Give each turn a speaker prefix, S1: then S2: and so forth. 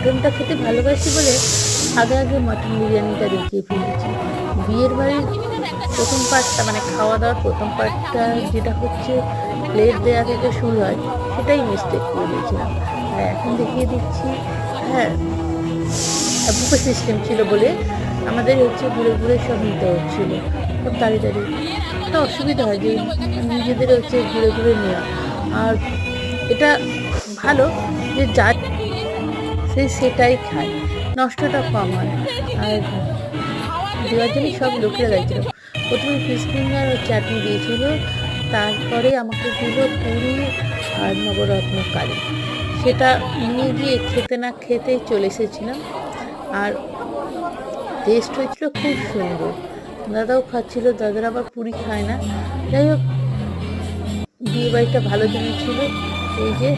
S1: মটনটা খেতে ভালোবাসি বলে আগে আগে মটন বিরিয়ানিটা দেখিয়ে ফেলেছি। বিয়ের বাড়ির প্রথম পার্টটা মানে খাওয়া দাওয়ার প্রথম পার্টটা যেটা হচ্ছে প্লেট দেওয়া থেকে শুরু হয়, সেটাই মিস্টেক করে দিয়েছিলাম। আর এখন দেখিয়ে দিচ্ছি। হ্যাঁ, বুফে সিস্টেম ছিল বলে আমাদের হচ্ছে ঘুরে ঘুরে সব নিতে হচ্ছিলো, সব দাঁড়িয়ে দাঁড়িয়ে। একটা অসুবিধা হয় যে নিজেদের হচ্ছে ঘুরে ঘুরে নেওয়া। আর এটা ভালো যে যা সেটাই খায়, নষ্টটা কম হয়। আর দেওয়ার জন্য সব লোকেরা দাঁড়িয়েছিল। প্রথমে ফিশ ফিঙ্গার ও চাটনি দিয়েছিল, তারপরে আমাকে দিল পুরি আর নবরত্ন কারি। সেটা নিয়ে গিয়ে খেতে না খেতেই চলে এসেছিলাম। আর টেস্ট হয়েছিল খুব সুন্দর। দাদাও খাচ্ছিল, দাদার আবার পুরি খায় না। যাই হোক, বিয়ে বাড়িটা ভালো জমেছিল। এই যে